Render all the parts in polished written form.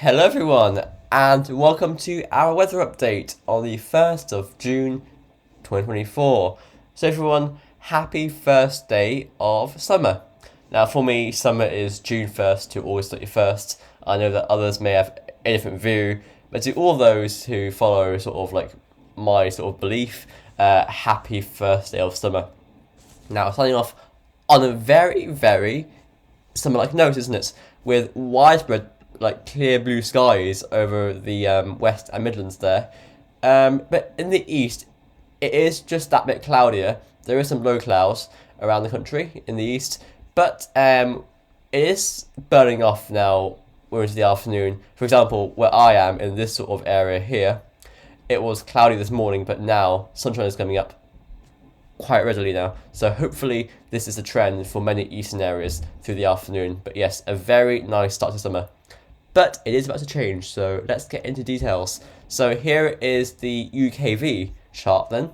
Hello everyone, and welcome to our weather update on the 1st of June 2024. So everyone, happy first day of summer. Now for me, summer is June 1st to August 31st. I know that others may have a different view, but to all those who follow sort of like my sort of belief, happy first day of summer. Now starting off on a very summer-like note, isn't it? With widespread clear blue skies over the West and Midlands there. But in the east, it is just that bit cloudier. There is some low clouds around the country in the east, but it is burning off now. We're into the afternoon. For example, where I am in this sort of area here, it was cloudy this morning, but now sunshine is coming up quite readily now. So hopefully this is a trend for many eastern areas through the afternoon. But yes, a very nice start to summer. But it is about to change, so let's get into details. So here is the UKV chart then.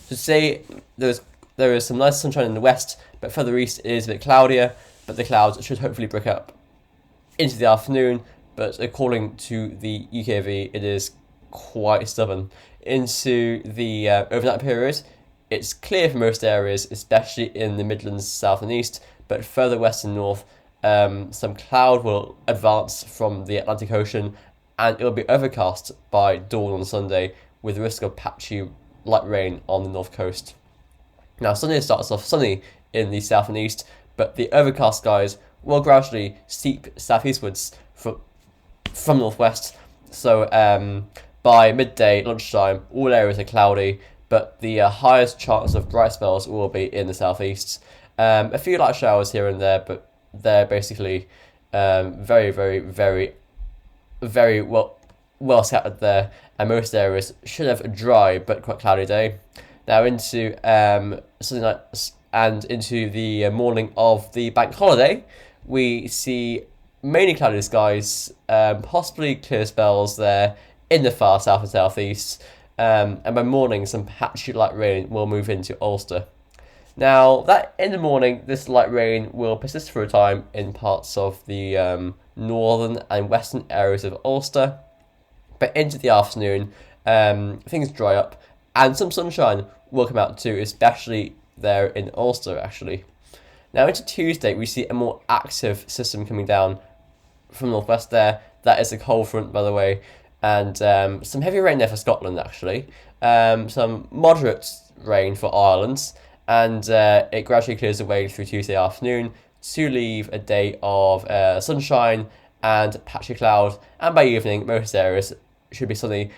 So say there is some nice sunshine in the west, but further east it is a bit cloudier, but the clouds should hopefully break up into the afternoon. But according to the UKV, it is quite stubborn. Into the overnight period, it's clear for most areas, especially in the Midlands, south and east, but further west and north, some cloud will advance from the Atlantic Ocean and it will be overcast by dawn on Sunday with the risk of patchy light rain on the north coast. Now Sunday starts off sunny in the south and east, but the overcast skies will gradually seep southeastwards from northwest. So by midday, lunchtime, all areas are cloudy, but the highest chance of bright spells will be in the southeast. A few light showers here and there, but they're basically very well scattered there, and most areas should have a dry but quite cloudy day. Now into Sunday night and into the morning of the bank holiday, we see mainly cloudy skies, possibly clear spells there in the far south and southeast, and by morning some patchy light rain will move into Ulster. Now, that in the morning, this light rain will persist for a time in parts of the northern and western areas of Ulster, but into the afternoon, things dry up, and some sunshine will come out too, especially there in Ulster, actually. Now, into Tuesday, we see a more active system coming down from northwest there. That is a cold front, by the way, and some heavy rain there for Scotland, actually. Some moderate rain for Ireland. And it gradually clears away through Tuesday afternoon to leave a day of sunshine and patchy cloud. And by evening, most areas should be sunny,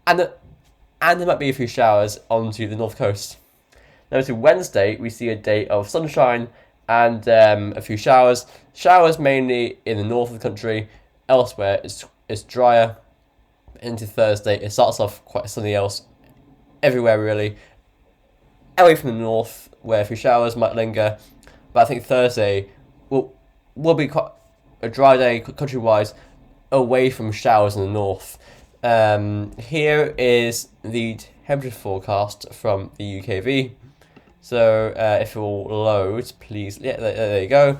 and there might be a few showers onto the north coast. Now to Wednesday, we see a day of sunshine and a few showers. Showers mainly in the north of the country. Elsewhere, it's drier. Into Thursday, it starts off quite sunny everywhere really. Away from the north, where a few showers might linger, but I think Thursday will be quite a dry day country-wise, away from showers in the north. Here is the temperature forecast from the UKV. So if it will load, please. Yeah, there you go.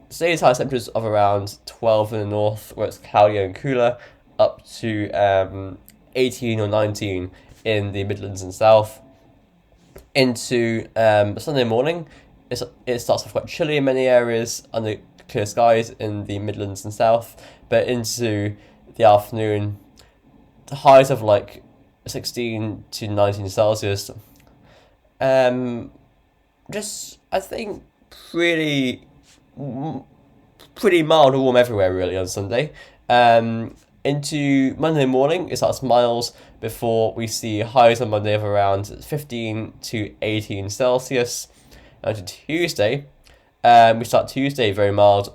Today's high temperatures of around 12 in the north, where it's cloudier and cooler, up to 18 or 19 in the Midlands and south. Into Sunday morning, it starts off quite chilly in many areas under clear skies in the Midlands and south, but into the afternoon, the highs of 16 to 19 Celsius. Just I think pretty mild or warm everywhere really on Sunday. Into Monday morning, it starts mild before we see highs on Monday of around 15 to 18 Celsius. And to Tuesday, we start Tuesday very mild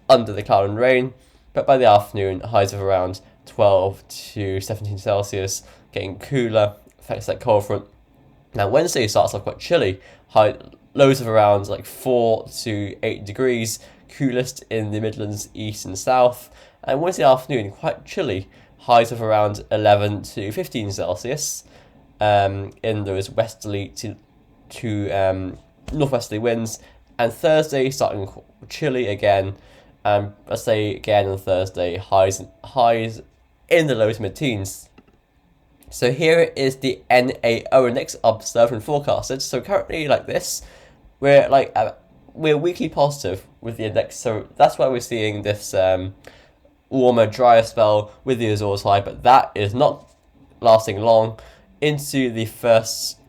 under the cloud and rain, but by the afternoon, highs of around 12 to 17 Celsius, getting cooler, affects that cold front. Now Wednesday starts off quite chilly, lows of around 4 to 8 degrees, coolest in the Midlands, east and south. And Wednesday afternoon, quite chilly, highs of around 11 to 15 Celsius, in those westerly to northwesterly winds. And Thursday starting chilly again, and let's say again on Thursday, highs in the low to mid-teens. So here is the NAO index observed and forecasted. So currently, like this, we're weekly positive with the index. So that's why we're seeing this warmer, drier spell with the Azores high. But that is not lasting long. Into the first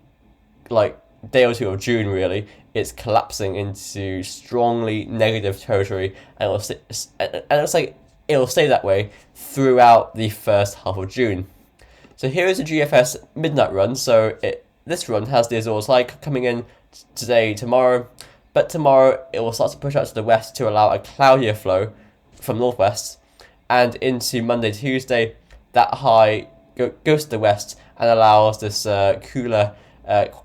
day or two of June, really, it's collapsing into strongly negative territory, and it looks like it'll stay that way throughout the first half of June. So here is a GFS midnight run. So this run has the Azores high coming in today, tomorrow, but tomorrow it will start to push out to the west to allow a cloudier flow from northwest, and into Monday, Tuesday, that high goes to the west and allows this cooler,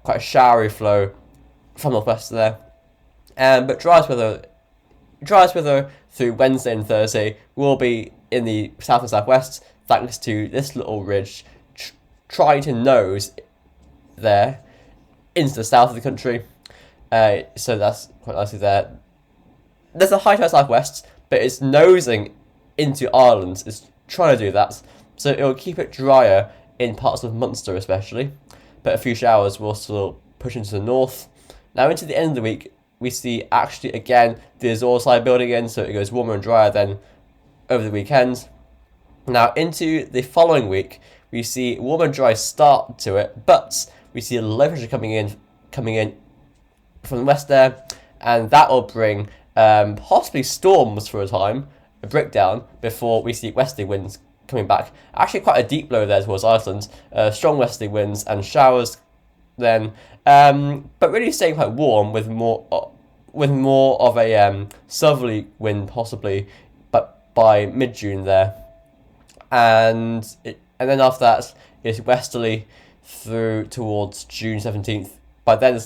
quite showery flow from northwest there. But driest weather through Wednesday and Thursday will be in the south and southwest, thanks to this little ridge trying to nose there into the south of the country. So that's quite nicely there. There's a high to the southwest, but it's nosing into Ireland. It's trying to do that, so it will keep it drier in parts of Munster especially, but a few showers will still push into the north. Now into the end of the week, we see actually again the Azores high building in, so it goes warmer and drier then over the weekend. Now into the following week, we see warm and dry start to it, but we see a low pressure coming in from the west there, and that will bring possibly storms for a time, a breakdown, before we see westerly winds coming back. Actually quite a deep blow there towards Iceland, strong westerly winds and showers then, but really staying quite warm with more of a southerly wind possibly, but by mid-June there. And then after that it's westerly through towards June 17th. By then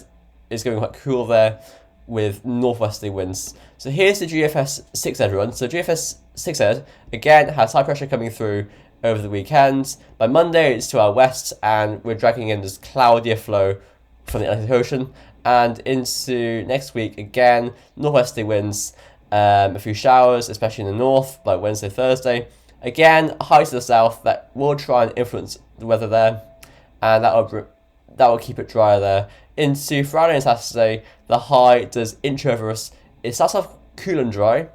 it's going quite cool there with northwesterly winds. So here's the GFS 6Z run. So GFS 6Z again has high pressure coming through over the weekend. By Monday it's to our west, and we're dragging in this cloudier flow from the Atlantic Ocean, and into next week again northwesterly winds, a few showers especially in the north by Wednesday, Thursday. Again, high to the south that will try and influence the weather there, and that will keep it drier there. Into Friday and Saturday, the high does inch over us. It starts off cool and dry,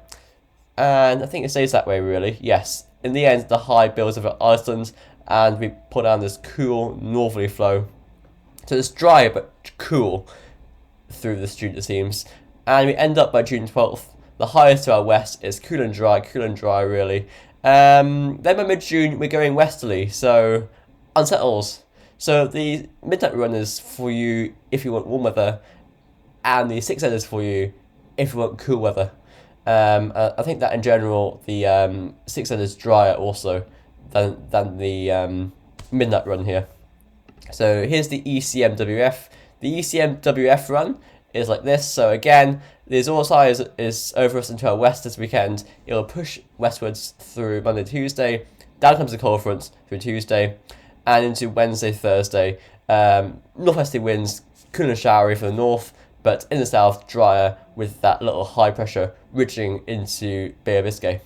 and I think it stays that way really. Yes, in the end, the high builds over Iceland, and we put down this cool northerly flow. So it's dry but cool through the June, it seems, and we end up by June 12th. The highest to our west is cool and dry really. Then by mid-June we're going westerly, so unsettles. So the midnight run is for you if you want warm weather, and the 6Z is for you if you want cool weather. I think that in general the 6Z is drier also than the midnight run here. So here's the ECMWF. The ECMWF run is like this. So again, the Azores high is over us into our west this weekend. It will push westwards through Monday, Tuesday. Down comes the cold front through Tuesday, and into Wednesday, Thursday. Northwesterly winds, cool and showery for the north, but in the south, drier with that little high pressure ridging into Bay of Biscay.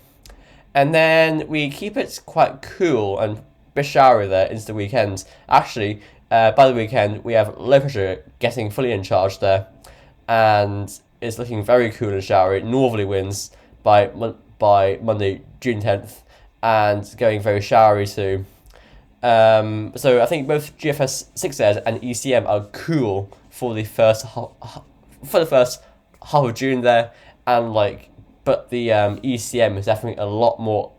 And then we keep it quite cool and a bit showery there into the weekend. Actually, by the weekend, we have low pressure getting fully in charge there, and it's looking very cool and showery, northerly winds by Monday, June 10th, and going very showery too. So I think both GFS 6Z and ECM are cool for the first half of June there, and but the ECM is definitely a lot more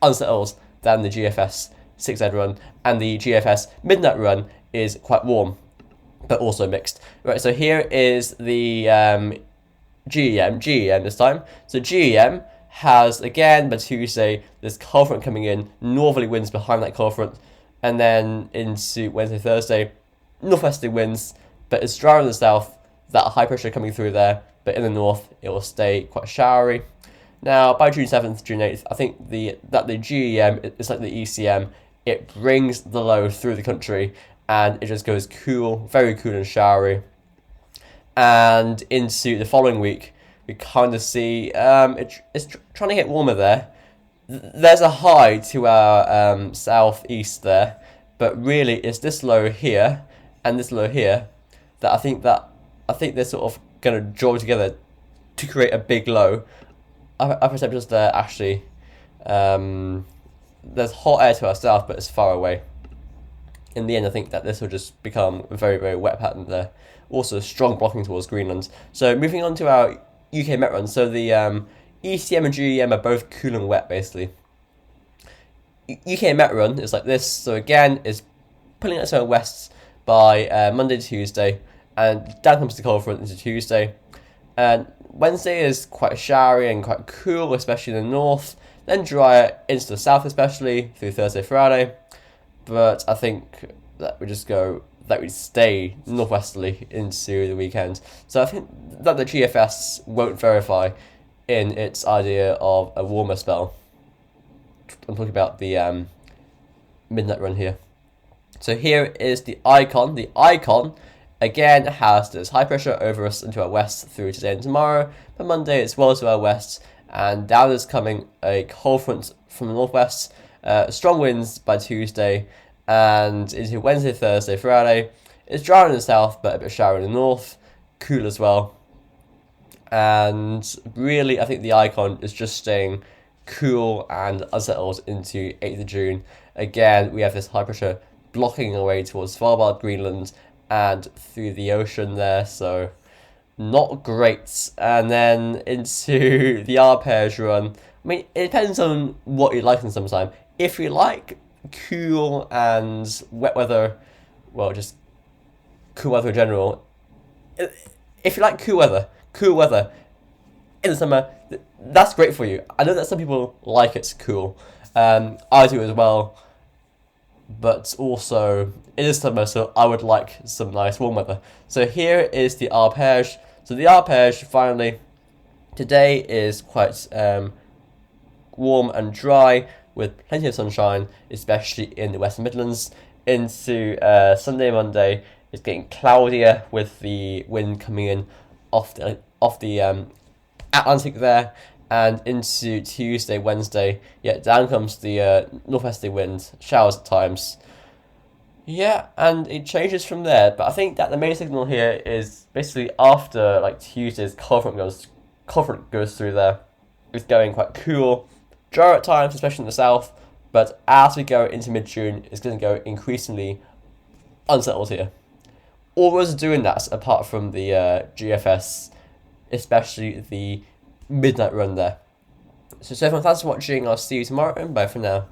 unsettled than the GFS 6Z run, and the GFS midnight run is quite warm, but also mixed. Right, so here is the GEM this time. So GEM has, again, by Tuesday, this cold front coming in, northerly winds behind that cold front, and then into Wednesday, Thursday, northwesterly winds, but it's drier in the south, that high pressure coming through there, but in the north, it will stay quite showery. Now, by June 7th, June 8th, I think that the GEM is like the ECM. It brings the low through the country, and it just goes cool, very cool and showery. And into the following week, we kind of see it's trying to get warmer there. There's a high to our southeast there, but really it's this low here and this low here that I think they're sort of going to join together to create a big low. Upper temperatures there actually. There's hot air to our south, but it's far away. In the end, I think that this will just become a very, very wet pattern there. Also, strong blocking towards Greenland. So moving on to our UK Met run. So the ECM and GEM are both cool and wet, basically. UK Met run is like this. So again, it's pulling us out west by Monday to Tuesday, and down comes the cold front into Tuesday. And Wednesday is quite showery and quite cool, especially in the north. Then drier into the south, especially through Thursday, Friday. But I think that we stay northwesterly into the weekend. So I think that the GFS won't verify in its idea of a warmer spell. I'm talking about the midnight run here. So here is the icon. The icon, again, has this high pressure over us into our west through today and tomorrow. But Monday it's well to our west, and down is coming a cold front from the northwest. Strong winds by Tuesday, and into Wednesday, Thursday, Friday. It's dry in the south, but a bit showery in the north. Cool as well. And really, I think the icon is just staying cool and unsettled into 8th of June. Again, we have this high pressure blocking away towards Svalbard, Greenland, and through the ocean there, so not great. And then into the arpege run. I mean, it depends on what you like in summertime. If you like cool and wet weather, well, just cool weather in general. If you like cool weather in the summer, that's great for you. I know that some people like it cool. I do as well. But also, it is summer, so I would like some nice warm weather. So here is the arpege. So the arpege, finally, today is quite warm and dry with plenty of sunshine, especially in the Western Midlands. Into Sunday, Monday, it's getting cloudier with the wind coming in off the Atlantic there. And into Tuesday, Wednesday, yeah, down comes the northwesterly wind, showers at times. Yeah, and it changes from there. But I think that the main signal here is basically after like Tuesday's cold front goes through there. It's going quite cool, dry at times, especially in the south. But as we go into mid-June, it's going to go increasingly unsettled here. All roads are doing that, apart from the GFS, especially the midnight run there. So everyone, thanks for watching. I'll see you tomorrow, and bye for now.